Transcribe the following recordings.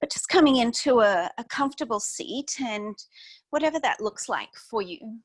But just coming into a comfortable seat, and whatever that looks like for you.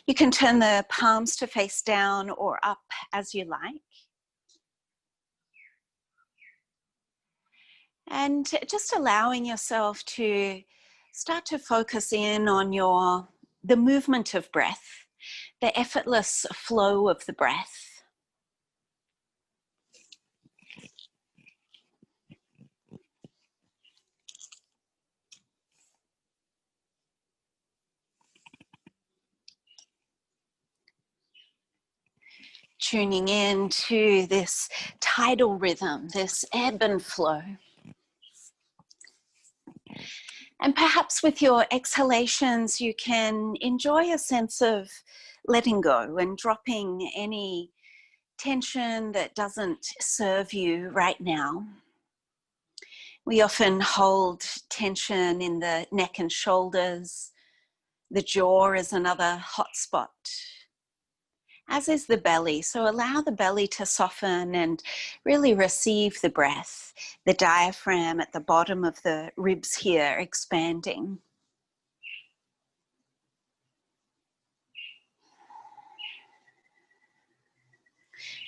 You can turn the palms to face down or up as you like. And just allowing yourself to start to focus in on the movement of breath, the effortless flow of the breath. Tuning in to this tidal rhythm, this ebb and flow. And perhaps with your exhalations, you can enjoy a sense of letting go and dropping any tension that doesn't serve you right now. We often hold tension in the neck and shoulders. The jaw is another hot spot, as is the belly. So allow the belly to soften and really receive the breath. The diaphragm at the bottom of the ribs here expanding.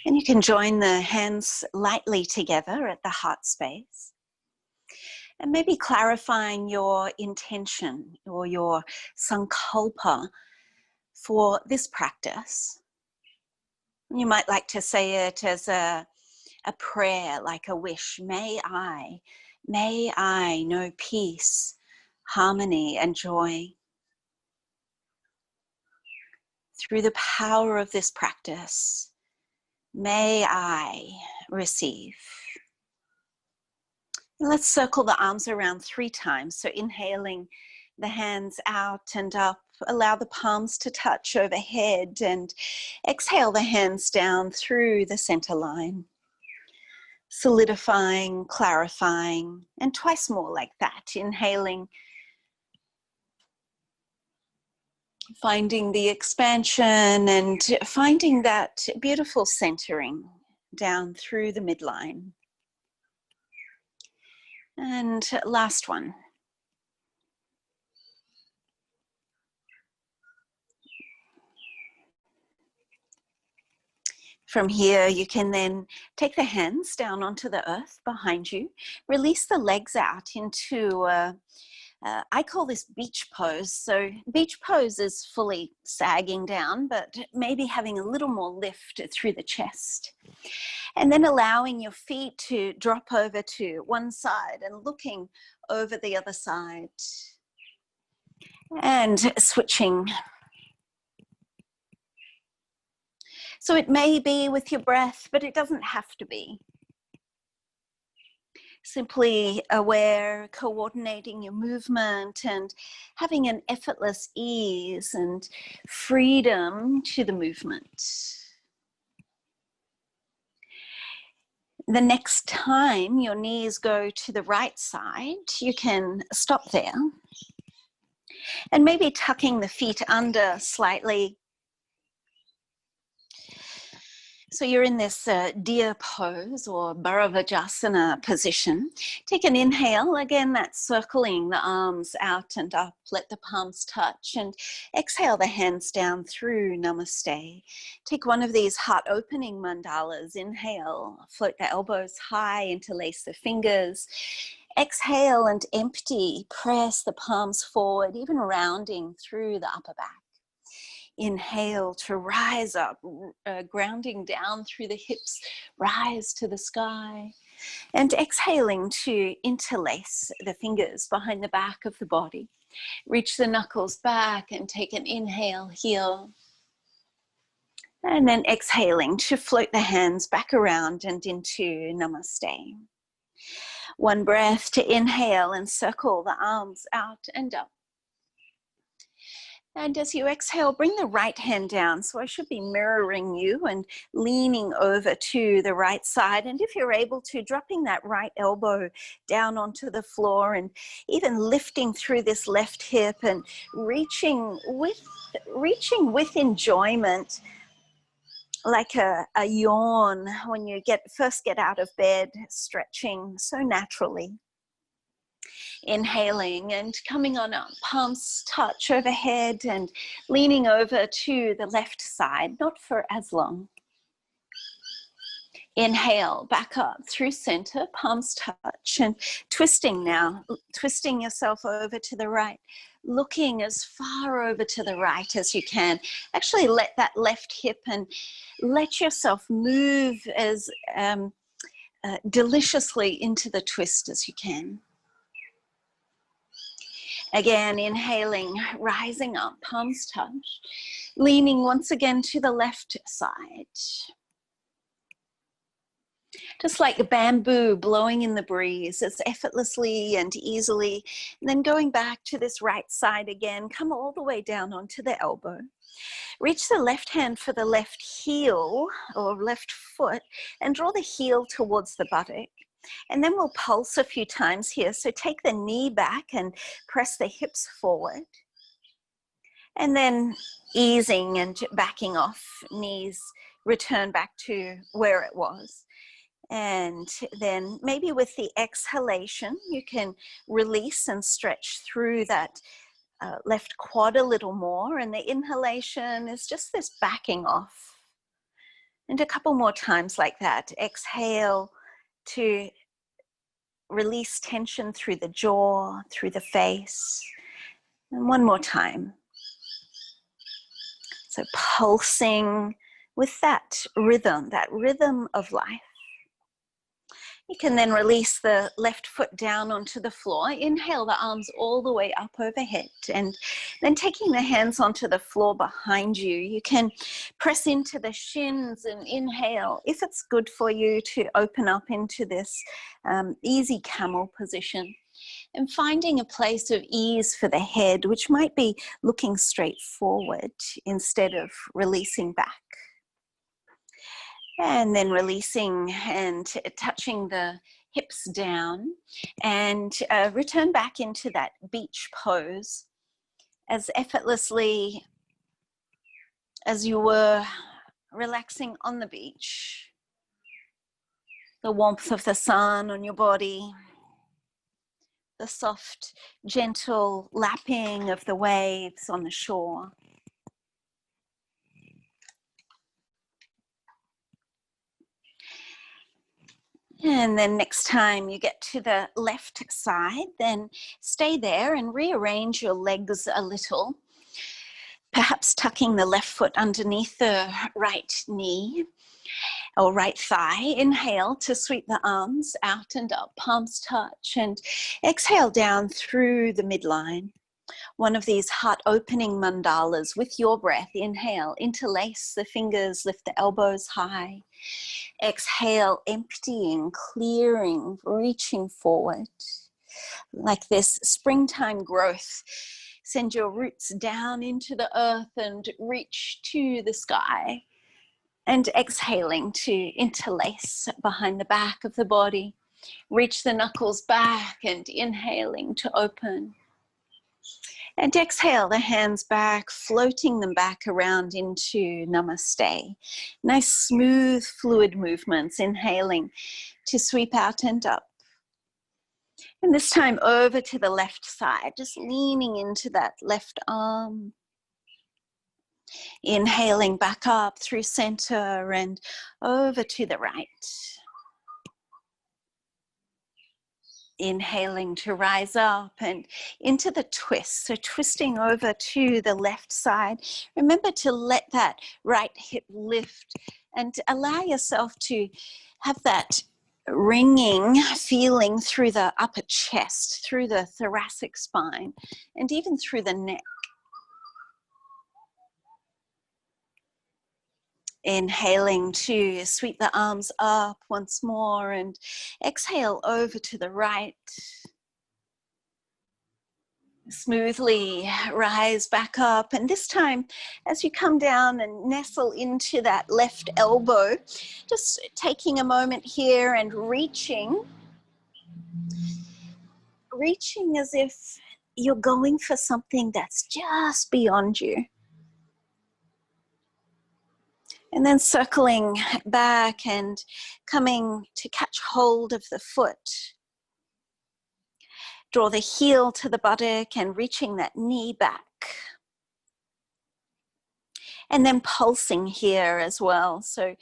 And you can join the hands lightly together at the heart space. And maybe clarifying your intention or your sankalpa for this practice. You might like to say it as a prayer, like a wish. May I know peace, harmony, and joy. Through the power of this practice, may I receive. And let's circle the arms around 3 times. So inhaling the hands out and up, allow the palms to touch overhead, and exhale the hands down through the center line. Solidifying, clarifying, and twice more like that. Inhaling, finding the expansion and finding that beautiful centering down through the midline. And last one. From here, you can then take the hands down onto the earth behind you. Release the legs out into, I call this beach pose. So beach pose is fully sagging down, but maybe having a little more lift through the chest. And then allowing your feet to drop over to one side and looking over the other side. And switching. So it may be with your breath, but it doesn't have to be. Simply aware, coordinating your movement and having an effortless ease and freedom to the movement. The next time your knees go to the right side, you can stop there. And maybe tucking the feet under slightly. So you're in this deer pose or Bharavajasana position. Take an inhale. Again, that's circling the arms out and up. Let the palms touch. And exhale the hands down through Namaste. Take one of these heart opening mandalas. Inhale. Float the elbows high, interlace the fingers. Exhale and empty. Press the palms forward, even rounding through the upper back. Inhale to rise up, grounding down through the hips, rise to the sky. And exhaling to interlace the fingers behind the back of the body. Reach the knuckles back and take an inhale here. And then exhaling to float the hands back around and into Namaste. One breath to inhale and circle the arms out and up. And as you exhale, bring the right hand down. So I should be mirroring you and leaning over to the right side. And if you're able to, dropping that right elbow down onto the floor and even lifting through this left hip and reaching with enjoyment like a yawn when you first get out of bed, stretching so naturally. Inhaling and coming on up, palms touch overhead and leaning over to the left side, not for as long. Inhale, back up through center, palms touch, and twisting now, twisting yourself over to the right, looking as far over to the right as you can. Actually let that left hip and let yourself move as deliciously into the twist as you can. Again, inhaling, rising up, palms touch, leaning once again to the left side. Just like a bamboo blowing in the breeze, as effortlessly and easily. And then going back to this right side again, come all the way down onto the elbow. Reach the left hand for the left heel or left foot and draw the heel towards the buttock. And then we'll pulse a few times here. So take the knee back and press the hips forward. And then easing and backing off, knees return back to where it was. And then maybe with the exhalation, you can release and stretch through that left quad a little more. And the inhalation is just this backing off. And a couple more times like that. Exhale to release tension through the jaw, through the face. And one more time. So pulsing with that rhythm of life. You can then release the left foot down onto the floor. Inhale the arms all the way up overhead. And then taking the hands onto the floor behind you, you can press into the shins and inhale. If it's good for you to open up into this easy camel position. And finding a place of ease for the head, which might be looking straight forward instead of releasing back. And then releasing and touching the hips down and return back into that beach pose as effortlessly as you were relaxing on the beach. The warmth of the sun on your body, the soft, gentle lapping of the waves on the shore. And then next time you get to the left side, then stay there and rearrange your legs a little. Perhaps tucking the left foot underneath the right knee or right thigh. Inhale to sweep the arms out and up, palms touch, and exhale down through the midline. One of these heart opening mandalas with your breath. Inhale, interlace the fingers, lift the elbows high. Exhale, emptying, clearing, reaching forward. Like this springtime growth. Send your roots down into the earth and reach to the sky. And exhaling to interlace behind the back of the body. Reach the knuckles back and inhaling to open. And exhale the hands back, floating them back around into namaste. Nice smooth fluid movements, inhaling to sweep out and up. And this time over to the left side, just leaning into that left arm. Inhaling back up through center and over to the right. Inhaling to rise up and into the twist. So twisting over to the left side. Remember to let that right hip lift and allow yourself to have that ringing feeling through the upper chest, through the thoracic spine, and even through the neck. Inhaling to sweep the arms up once more and exhale over to the right. Smoothly rise back up, and this time as you come down and nestle into that left elbow, just taking a moment here and reaching as if you're going for something that's just beyond you. And then circling back and coming to catch hold of the foot. Draw the heel to the buttock and reaching that knee back. And then pulsing here as well. So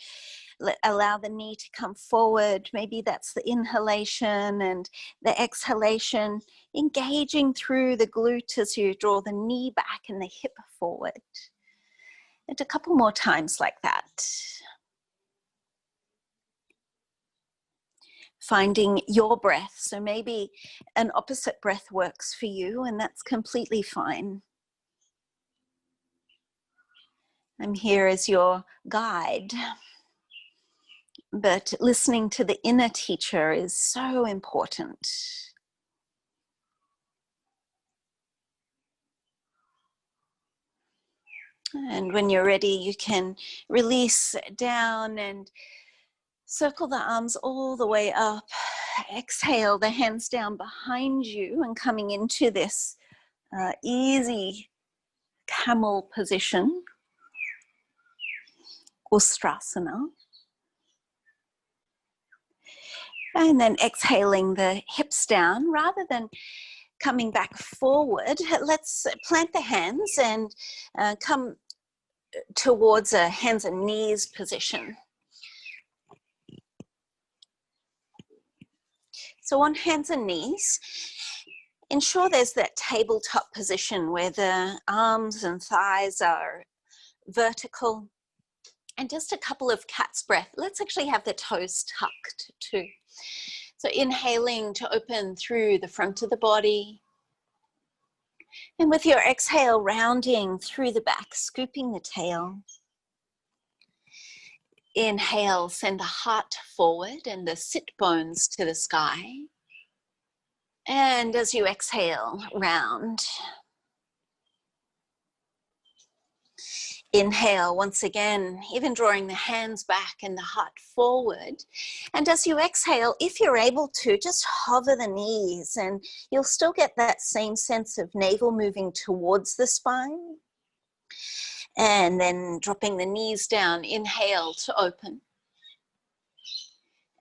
allow the knee to come forward. Maybe that's the inhalation, and the exhalation, engaging through the glute as you draw the knee back and the hip forward. And a couple more times like that. Finding your breath. So maybe an opposite breath works for you, and that's completely fine. I'm here as your guide, but listening to the inner teacher is so important. And when you're ready, you can release down and circle the arms all the way up. Exhale, the hands down behind you and coming into this easy camel position, Ustrasana. And then exhaling the hips down rather than coming back forward. Let's plant the hands and come towards a hands and knees position. So on hands and knees, ensure there's that tabletop position where the arms and thighs are vertical. And just a couple of cat's breath. Let's actually have the toes tucked too. So inhaling to open through the front of the body. And with your exhale, rounding through the back, scooping the tail. Inhale, send the heart forward and the sit bones to the sky. And as you exhale, round. Inhale once again, even drawing the hands back and the heart forward. And as you exhale, if you're able to, just hover the knees and you'll still get that same sense of navel moving towards the spine. And then dropping the knees down, inhale to open.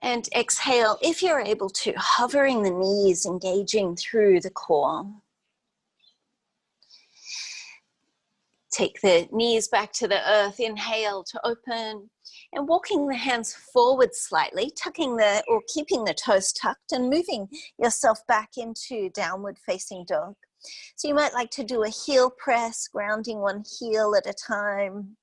And exhale, if you're able to, hovering the knees, engaging through the core. Take the knees back to the earth, inhale to open, and walking the hands forward slightly, tucking the, or keeping the toes tucked and moving yourself back into downward facing dog. So you might like to do a heel press, grounding one heel at a time.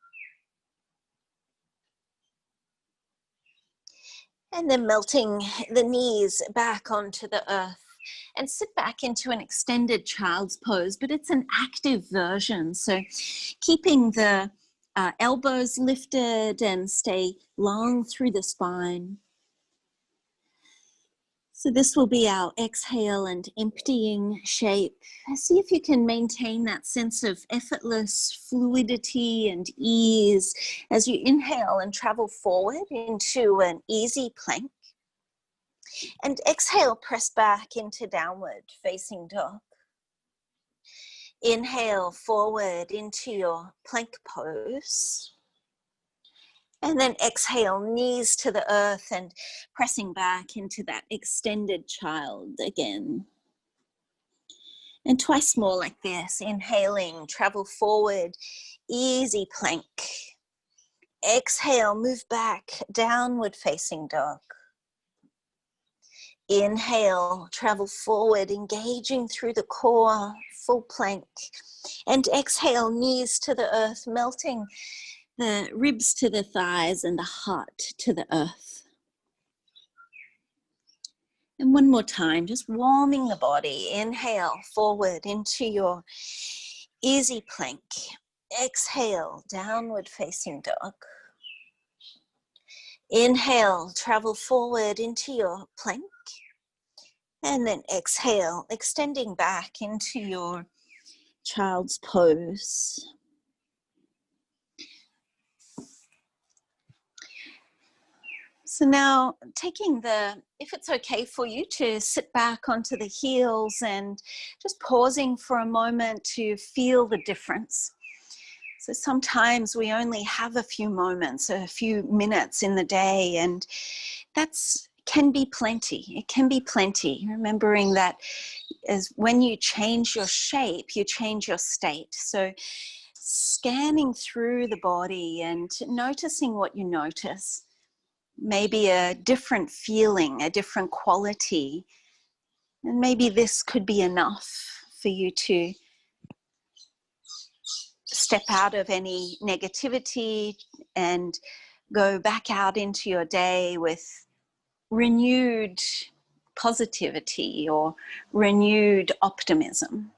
And then melting the knees back onto the earth. And sit back into an extended child's pose, but it's an active version. So keeping the elbows lifted and stay long through the spine. So this will be our exhale and emptying shape. See if you can maintain that sense of effortless fluidity and ease as you inhale and travel forward into an easy plank. And exhale, press back into downward facing dog. Inhale forward into your plank pose. And then exhale, knees to the earth and pressing back into that extended child again. And twice more like this. Inhaling, travel forward, easy plank. Exhale, move back, downward facing dog. Inhale, travel forward, engaging through the core, full plank. And exhale, knees to the earth, melting the ribs to the thighs and the heart to the earth. And one more time, just warming the body. Inhale, forward into your easy plank. Exhale, downward facing dog. Inhale, travel forward into your plank. And then exhale, extending back into your child's pose. So now taking the, if it's okay for you to sit back onto the heels and just pausing for a moment to feel the difference. So sometimes we only have a few moments, a few minutes in the day, and that's can be plenty. It can be plenty. Remembering that as when you change your shape, you change your state. So scanning through the body and noticing what you notice, maybe a different feeling, a different quality, and maybe this could be enough for you to step out of any negativity and go back out into your day with renewed positivity or renewed optimism.